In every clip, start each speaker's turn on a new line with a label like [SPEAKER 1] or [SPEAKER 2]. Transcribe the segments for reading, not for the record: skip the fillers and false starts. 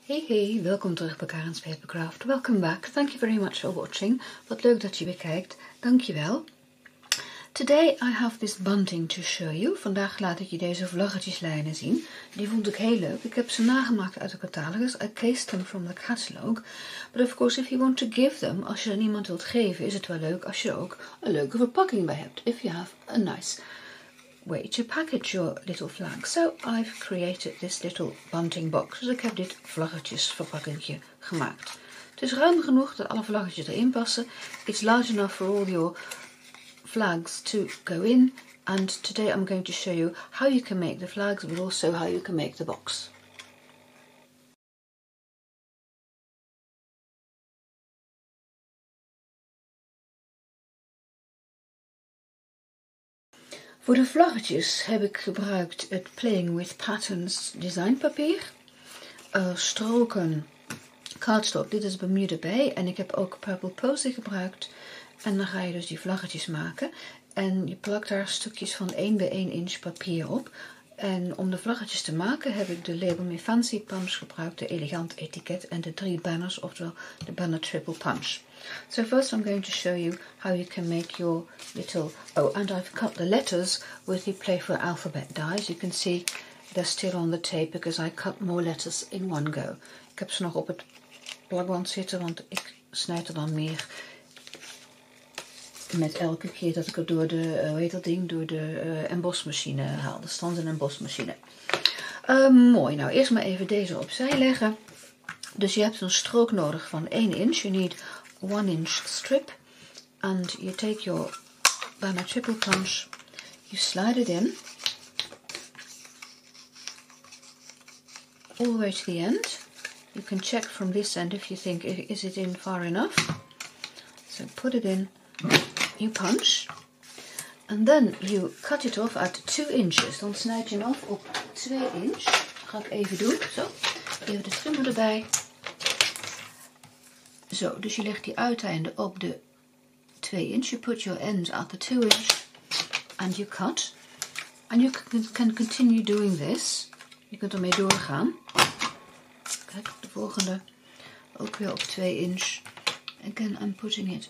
[SPEAKER 1] Hey, welkom terug bij Karin's Papercraft. Welcome back. Thank you very much for watching. Wat leuk dat je weer kijkt. Dankjewel. Today I have this bunting to show you. Vandaag laat ik je deze vlaggetjeslijnen zien. Die vond ik heel leuk. Ik heb ze nagemaakt uit de catalogus. I cased them from the catalog. But of course, if you want to give them, als je aan iemand wilt geven, is het wel leuk als je er ook een leuke verpakking bij hebt. If you have a nice way to package your little flag. So I've created this little bunting box. Dus ik heb dit vlaggetjesverpakkingje gemaakt. Het is ruim genoeg dat alle vlaggetjes erin passen. It's large enough for all your flags to go in. And today I'm going to show you how you can make the flags, but also how you can make the box. Voor de vlaggetjes heb ik gebruikt het Playing with Patterns designpapier, stroken, cardstock, dit is Bermuda bij, en ik heb ook Purple Posy gebruikt. En dan ga je dus die vlaggetjes maken en je plakt daar stukjes van 1 bij 1 inch papier op. En om de vlaggetjes te maken heb ik de Label Me Fancy Punch gebruikt, de elegant etiket en de 3 banners, oftewel de banner triple punch. So first I'm going to show you how you can make your little, and I've cut the letters with the Playful Alphabet dies. You can see they're still on the tape because I cut more letters in one go. Ik heb ze nog op het plakband zitten, want ik snijd er dan meer met elke keer dat ik het door de, hoe heet dat ding, door de embossmachine haal. De stand- en embossmachine. Mooi, nou eerst maar even deze opzij leggen. Dus je hebt een strook nodig van 1 inch. You need 1 inch strip. And you take your banner triple punch. You slide it in. All the way to the end. You can check from this end if you think, is it in far enough? So put it in. You punch. And then you cut it off at 2 inches. Dan snijd je hem af op 2 inch. Dat ga ik even doen. Zo. Even de trimmer erbij. Zo, dus je legt die uiteinden op de 2 inch. You put your ends at the 2 inch. And you cut. And you can continue doing this. Je kunt ermee doorgaan. Kijk, de volgende. Ook weer op 2 inch. Again, I'm putting it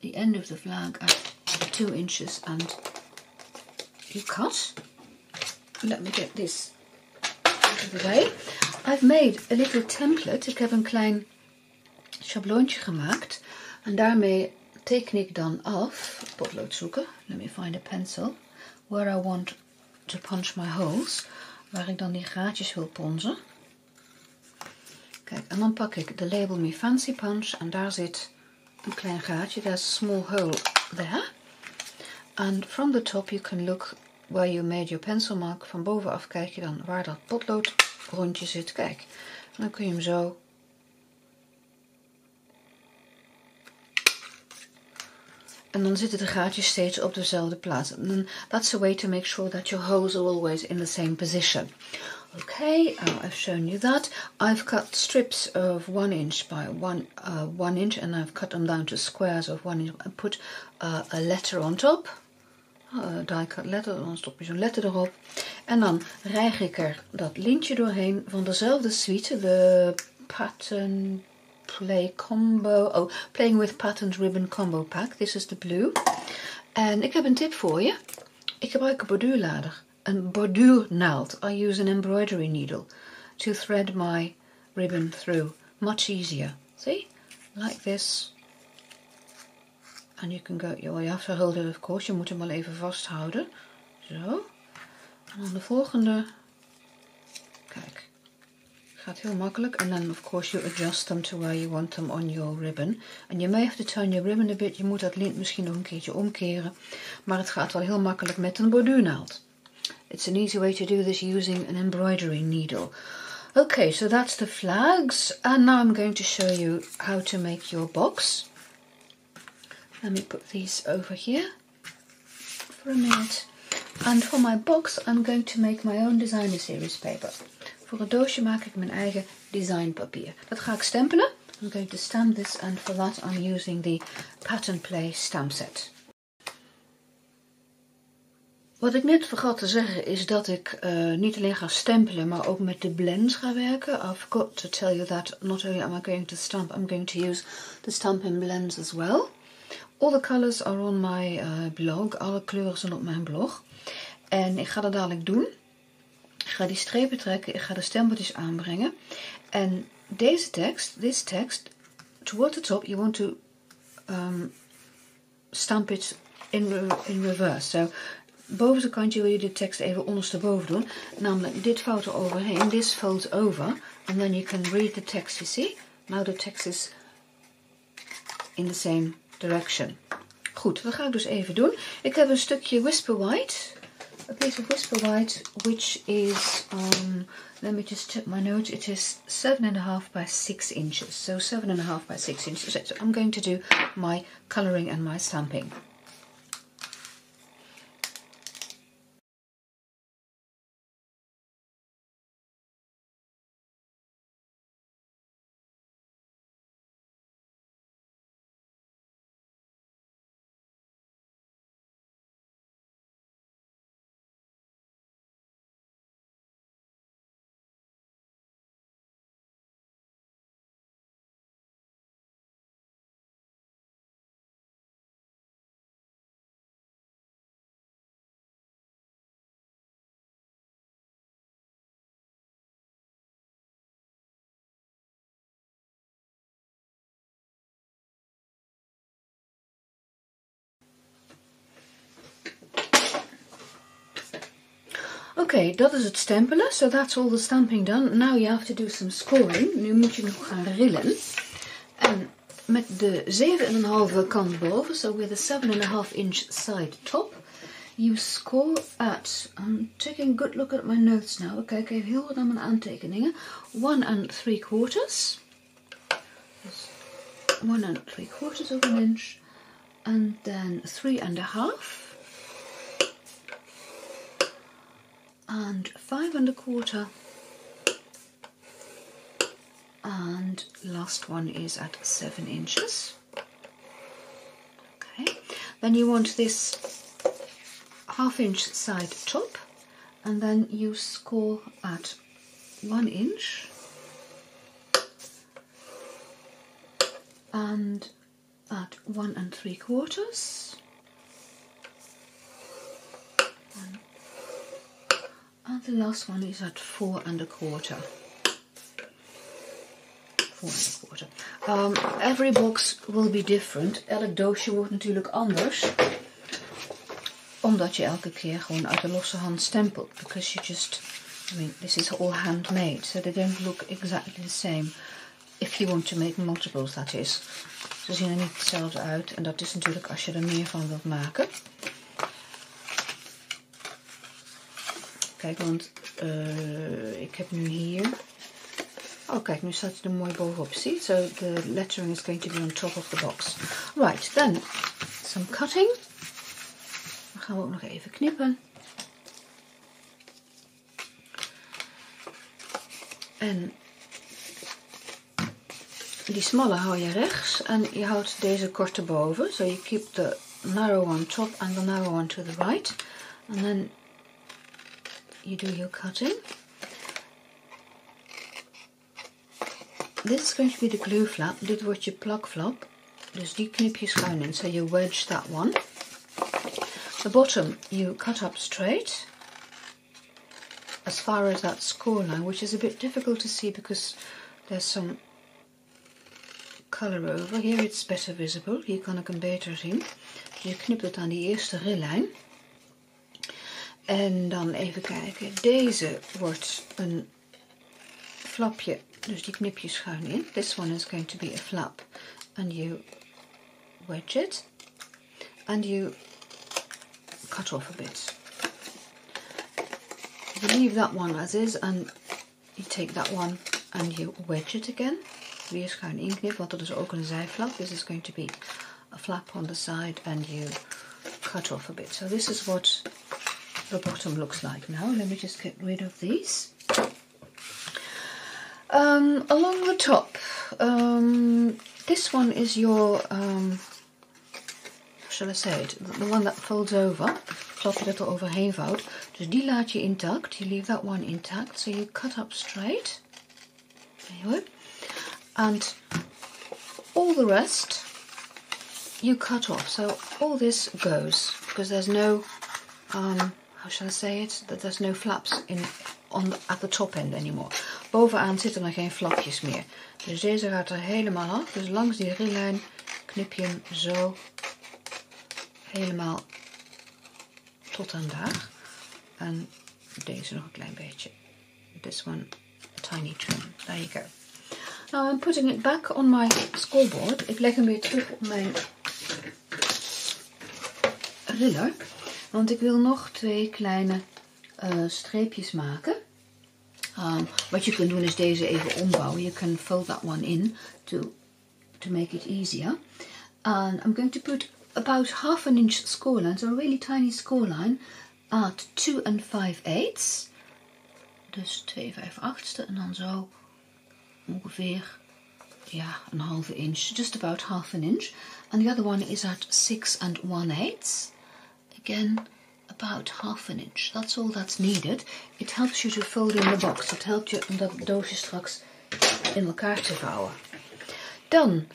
[SPEAKER 1] the end of the flag at 2 inches and you cut. Let me get this out of the way. I've made a little template. Ik heb een klein schabloontje gemaakt en daarmee teken ik dan af, potlood zoeken, let me find a pencil, where I want to punch my holes, waar ik dan die gaatjes wil ponzen. Kijk, en dan pak ik de Label Me Fancy Punch en daar zit een klein gaatje, there's a small hole there. And from the top you can look where you made your pencil mark. Van bovenaf kijk je dan waar dat potloodrondje zit. Kijk, en dan kun je hem zo. En dan zitten de gaatjes steeds op dezelfde plaats. And then that's a way to make sure that your holes are always in the same position. Okay, I've shown you that. I've cut strips of 1 inch by 1 inch and I've cut them down to squares of 1 inch and put a letter on top. Die cut letter, dan stop je zo'n letter erop. En dan rijg ik er dat lintje doorheen van dezelfde suite, de Pattern Play Combo, Playing with Patterns Ribbon Combo Pack. This is the blue. En ik heb een tip voor je. Ik gebruik een borduurlader. Een borduurnaald. I use an embroidery needle to thread my ribbon through. Much easier. See? Like this. And you can go, you have to hold it of course. Je moet hem wel even vasthouden. Zo. En dan de volgende. Kijk. Gaat heel makkelijk. And then of course you adjust them to where you want them on your ribbon. And you may have to turn your ribbon a bit. Je moet dat lint misschien nog een keertje omkeren. Maar het gaat wel heel makkelijk met een borduurnaald. It's an easy way to do this using an embroidery needle. Okay, so that's the flags. And now I'm going to show you how to make your box. Let me put these over here for a minute. And for my box, I'm going to make my own designer series paper. Voor het doosje maak ik mijn eigen designpapier. Dat ga ik stempelen. I'm going to stamp this, and for that I'm using the Pattern Play stamp set. Wat ik net vergat te zeggen is dat ik niet alleen ga stempelen, maar ook met de blends ga werken. I forgot to tell you that not only am I going to stamp, I'm going to use the Stampin' blends as well. All the colors are on my blog. Alle kleuren zijn op mijn blog. En ik ga dat dadelijk doen. Ik ga die strepen trekken, ik ga de stempeltjes aanbrengen. En deze tekst, this text, toward the top, you want to stamp it in reverse. So, bovenste kantje wil je de tekst even ondersteboven doen. Namelijk, dit vouwt er overheen, this folds over. And then you can read the text, you see? Now the text is in the same direction. Goed, dat ga ik dus even doen. Ik heb een stukje Whisper White. A piece of Whisper White, which is, let me just check my notes, it is 7.5 by 6 inches. So 7.5 by 6 inches. So I'm going to do my colouring and my stamping. Oké, dat is het stempelen. So that's all the stamping done. Now you have to do some scoring. Nu moet je nog gaan rillen. En met de 7,5 kant boven, so with a 7.5 inch side top, you score at, I'm taking a good look at my notes now. Ik kijk even heel goed naar mijn aantekeningen. 1 3/4. Dus 1 3/4 of an inch. And then 3.5. And 5 1/4, and last one is at 7 inches. Okay, then you want this 1/2 inch side top, and then you score at 1 inch and at 1 3/4. And the last one is at 4 1/4. 4 1/4. Every box will be different. Elk doosje wordt natuurlijk anders. Omdat je elke keer gewoon uit de losse hand stempelt. Because you just, I mean, this is all handmade. So they don't look exactly the same. If you want to make multiples, that is. Ze zien er niet hetzelfde uit. En dat is natuurlijk als je er meer van wilt maken. Kijk, want ik heb nu hier... Oh, kijk, nu staat het er mooi bovenop. See? So the lettering is going to be on top of the box. Right, then some cutting. Dan gaan we ook nog even knippen. En die smalle hou je rechts en je houdt deze korte boven. So you keep the narrow one top and the narrow one to the right. And then you do your cutting. This is going to be the glue flap. Dit wordt je plakflap. Dus die knip je schuin in. So you wedge that one. The bottom you cut up straight. As far as that score line, which is a bit difficult to see because there's some color over. Here it's better visible. Hier kan ik hem beter zien. Dus je knipt het aan die eerste rillijn. En dan even kijken. Deze wordt een flapje. Dus die knip je schuin in. This one is going to be a flap. And you wedge it. And you cut off a bit. You leave that one as is. And you take that one and you wedge it again. Weer schuin inknippen, want dat is ook een zijflap. This is going to be a flap on the side. And you cut off a bit. So this is what the bottom looks like now. Let me just get rid of these. Along the top, this one is your, shall I say it, the one that folds over. flapje dat er overheen vouwt. Dus die laat je intact. You leave that one intact. So you cut up straight. There you go. And all the rest you cut off. So all this goes because there's no, how shall I say it? That there's no flaps at the top end anymore. Bovenaan zitten er geen flapjes meer. Dus deze gaat er helemaal af. Dus langs die rillijn knip je hem zo helemaal tot aan daar. En deze nog een klein beetje. This one, tiny trim. There you go. Now I'm putting it back on my scoreboard. Ik leg hem weer terug op mijn riller. Want ik wil nog 2 kleine streepjes maken. Wat je kunt doen is deze even ombouwen. You can fold that one in to make it easier. And I'm going to put about half an inch score line, so a really tiny score line at 2 5/8. Dus 2 5/8 en dan zo ongeveer, ja, een halve inch, just about half an inch. And the other one is at 6 1/8. Again, about half an inch. That's all that's needed. It helps you to fold in the box. Het helpt je om dat doosje straks in elkaar te vouwen. Dan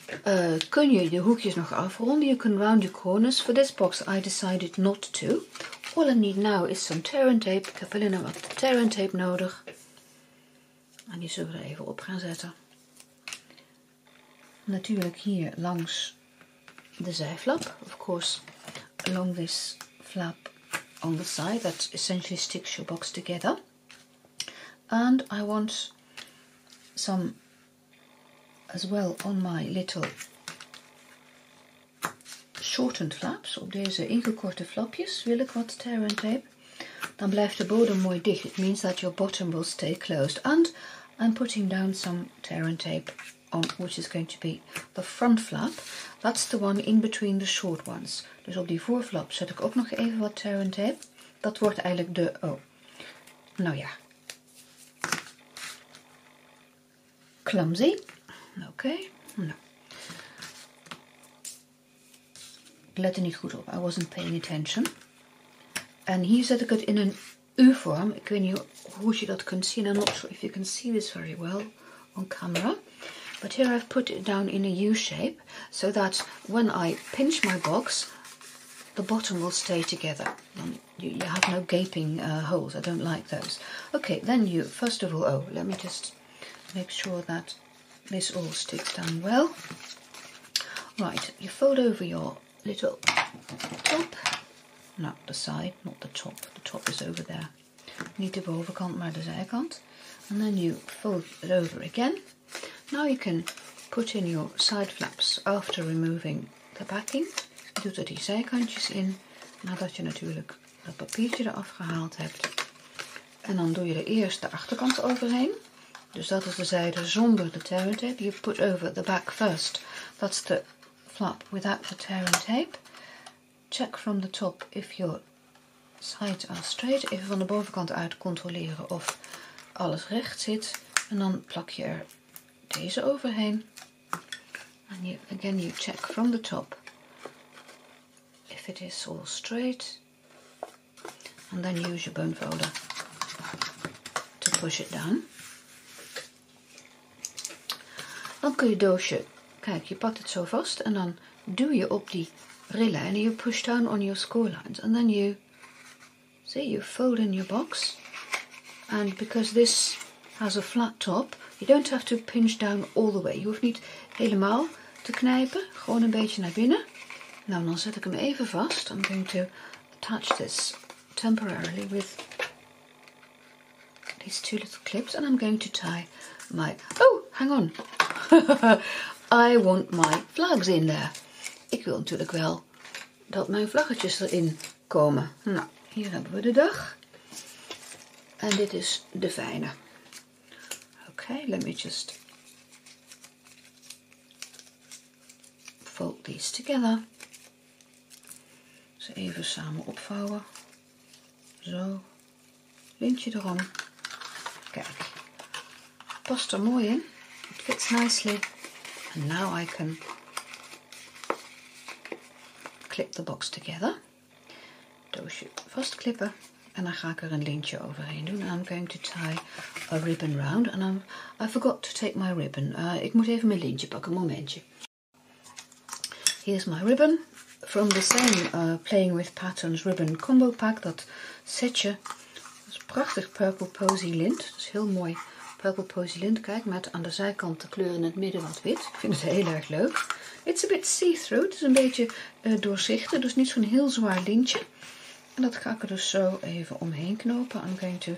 [SPEAKER 1] kun je de hoekjes nog afronden. You can round your corners. For this box I decided not to. All I need now is some tear and tape. Ik heb alleen nog wat tear and tape nodig. En die zullen we er even op gaan zetten. Natuurlijk hier langs de zijflap. Of course, along this flap on the side. That essentially sticks your box together. And I want some as well on my little shortened flaps. Op deze ingekorte flapjes wil ik wat tear and tape. Dan blijft de bodem mooi dicht. It means that your bottom will stay closed. And I'm putting down some tear and tape on, which is going to be the front flap. That's the one in between the short ones. Dus op die voorflap zet ik ook nog even wat tear and tape. Dat wordt eigenlijk de, nou ja, clumsy. Oké, nou. Ik let er niet goed op. I wasn't paying attention. En hier zet ik het in een U-vorm. Ik weet niet hoe je dat kunt zien. I'm not sure if you can see this very well on camera. But here I've put it down in a U shape. So that when I pinch my box, the bottom will stay together. You have no gaping holes. I don't like those. Okay, then you, first of all, let me just make sure that this all sticks down well. Right, you fold over your little top. No, the side, not the top. The top is over there. Niet de bovenkant, maar de zijkant. And then you fold it over again. Now you can put in your side flaps after removing the backing. Je doet er die zijkantjes in, nadat je natuurlijk dat papiertje eraf gehaald hebt. En dan doe je er eerst de achterkant overheen. Dus dat is de zijde zonder de tear and tape. You put over the back first. That's the flap without the tear and tape. Check from the top if your sides are straight. Even van de bovenkant uit controleren of alles recht zit. En dan plak je er deze overheen. And you check from the top if it is all straight. And then use your bone folder to push it down. Dan kun je het doosje, kijk, je pakt het zo vast en dan duw je op die rillen en you push down on your score lines. And then you fold in your box. And because this has a flat top, you don't have to pinch down all the way. Je hoeft niet helemaal te knijpen, gewoon een beetje naar binnen. Nou, dan zet ik hem even vast. I'm going to attach this temporarily with these 2 little clips. And I'm going to tie my... Oh, hang on. I want my flags in there. Ik wil natuurlijk wel dat mijn vlaggetjes erin komen. Nou, hier hebben we de dag. En dit is de fijne. Okay, let me just fold these together. Ze even samen opvouwen. Zo. Lintje erom. Kijk. Past er mooi in. It fits nicely. And now I can clip the box together. doosje vastklippen. En dan ga ik er een lintje overheen doen. I'm going to tie a ribbon round. And I forgot to take my ribbon. Ik moet even mijn lintje pakken, een momentje. Here's my ribbon. From the same Playing with Patterns ribbon combo pack. Dat setje. Dat is prachtig purple posy lint. Dat is heel mooi purple posy lint. Kijk, met aan de zijkant de kleur in het midden wat wit. Ik vind het heel erg leuk. It's a bit see-through. Het is een beetje doorzichtig. Dus niet zo'n heel zwaar lintje. En dat ga ik er dus zo even omheen knopen. I'm going to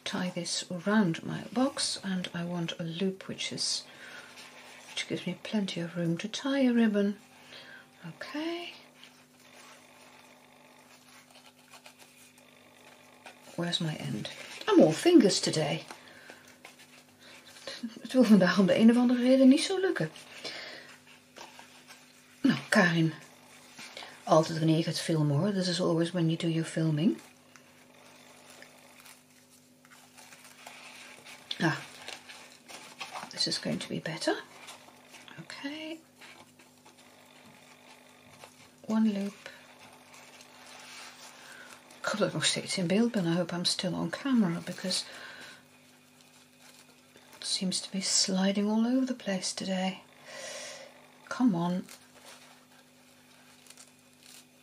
[SPEAKER 1] tie this around my box. And I want a loop which gives me plenty of room to tie a ribbon. Okay. Where's my end? I'm all fingers today. Het wil vandaag om de een of andere reden niet zo lukken. Nou, Karin. Altijd wanneer je gaat filmen hoor. This is always when you do your filming. This is going to be better. Okay. One loop. Ik hoop dat ik nog steeds in beeld ben. I hope I'm still on camera because it seems to be sliding all over the place today. Come on.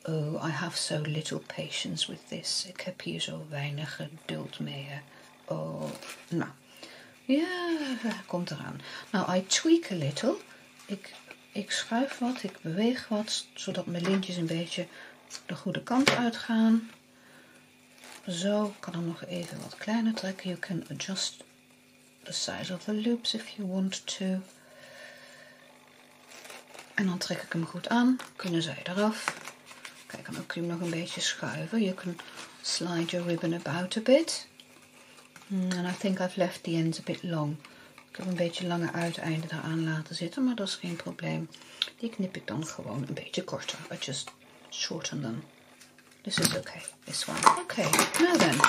[SPEAKER 1] Oh, I have so little patience with this. Ik heb hier zo weinig geduld mee. Oh, nou. Ja, komt eraan. Now, I tweak a little. Ik schuif wat, ik beweeg wat, zodat mijn lintjes een beetje de goede kant uitgaan. Zo, ik kan hem nog even wat kleiner trekken. You can adjust the size of the loops if you want to. En dan trek ik hem goed aan. Kunnen zij eraf. Kijk, en dan kun je hem nog een beetje schuiven. You can slide your ribbon about a bit. And I think I've left the ends a bit long. Ik heb een beetje lange uiteinden eraan laten zitten, maar dat is geen probleem. Die knip ik dan gewoon een beetje korter. I just shorten them. This is okay. This one. Okay, now then.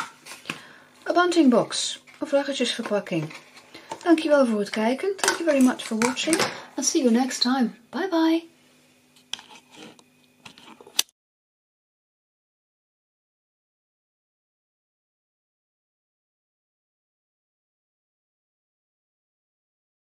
[SPEAKER 1] A bunting box. Een vlaggetjesverpakking. Dankjewel voor het kijken. Thank you very much for watching. I'll see you next time. Bye bye.